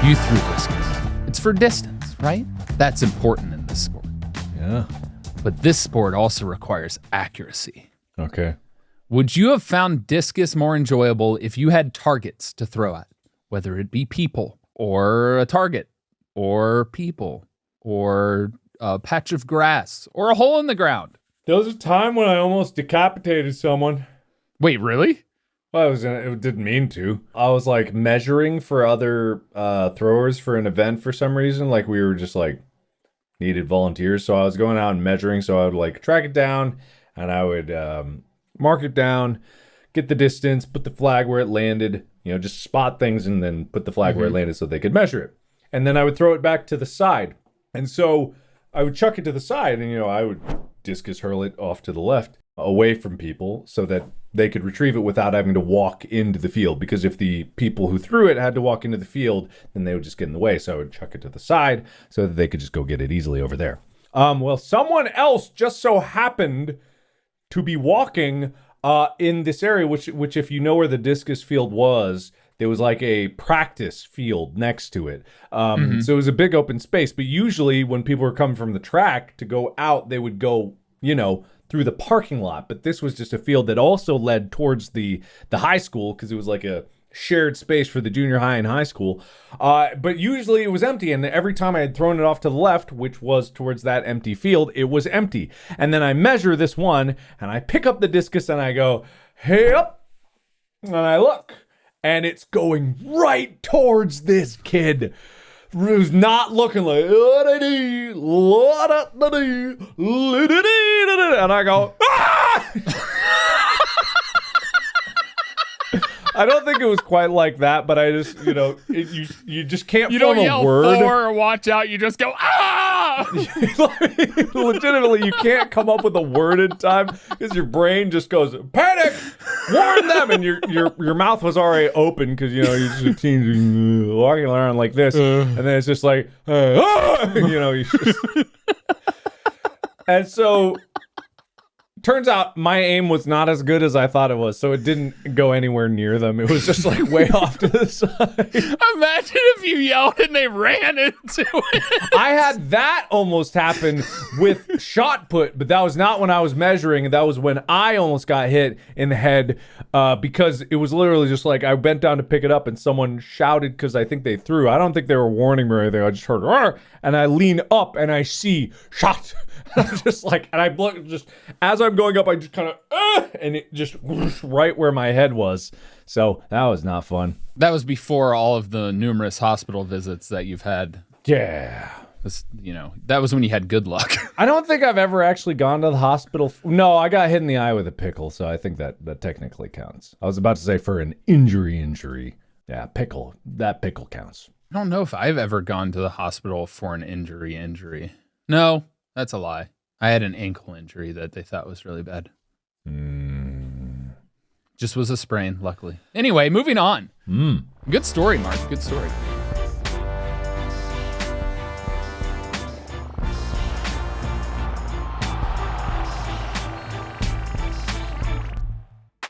You threw discus. It's for distance, right? That's important in this sport. Yeah. But this sport also requires accuracy. Okay. Would you have found discus more enjoyable if you had targets to throw at? Whether it be people, or a target, or people, or a patch of grass, or a hole in the ground. There was a time when I almost decapitated someone. Wait, really? Well, it didn't mean to. I was like measuring for other throwers for an event for some reason. Like we were just like needed volunteers. So I was going out and measuring. So I would like track it down and I would mark it down, get the distance, put the flag where it landed, just spot things and then put the flag where it landed so they could measure it. And then I would throw it back to the side. And so I would chuck it to the side and, I would discus hurl it off to the left away from people so that they could retrieve it without having to walk into the field. Because if the people who threw it had to walk into the field, then they would just get in the way. So I would chuck it to the side so that they could just go get it easily over there. Well, someone else just so happened to be walking in this area, which if you know where the discus field was, there was like a practice field next to it. So it was a big open space. But usually when people were coming from the track to go out, they would go, through the parking lot. But this was just a field that also led towards the high school because it was like a shared space for the junior high and high school. But usually it was empty. And every time I had thrown it off to the left, which was towards that empty field, it was empty. And then I measure this one and I pick up the discus and I go, hey up. And I look. And it's going right towards this kid who's not looking like, and I go, ah! I don't think it was quite like that, but I just, you just can't form a word. You don't yell "for" or "watch out," you just go, ah! Legitimately, you can't come up with a word in time because your brain just goes, panic, warn them, and your mouth was already open because, you're just a teen walking around like this, and then it's just like, you just... And so... Turns out my aim was not as good as I thought it was, so it didn't go anywhere near them. It was just like way off to the side. Imagine if you yelled and they ran into it. I had that almost happen with shot put, but that was not when I was measuring. That was when I almost got hit in the head because it was literally just like I bent down to pick it up and someone shouted because I think they threw. I don't think they were warning me or anything. I just heard, "Arr!" And I lean up and I see shot. I'm just like, and I look just as I'm going up, I just kind of, and it just whoosh, right where my head was. So that was not fun. That was before all of the numerous hospital visits that you've had. Yeah. That was when you had good luck. I don't think I've ever actually gone to the hospital. No, I got hit in the eye with a pickle, so I think that technically counts. I was about to say for an injury. Yeah, pickle. That pickle counts. I don't know if I've ever gone to the hospital for an injury. No. That's a lie. I had an ankle injury that they thought was really bad. Just was a sprain, luckily. Anyway, moving on. Good story, Mark. Good story.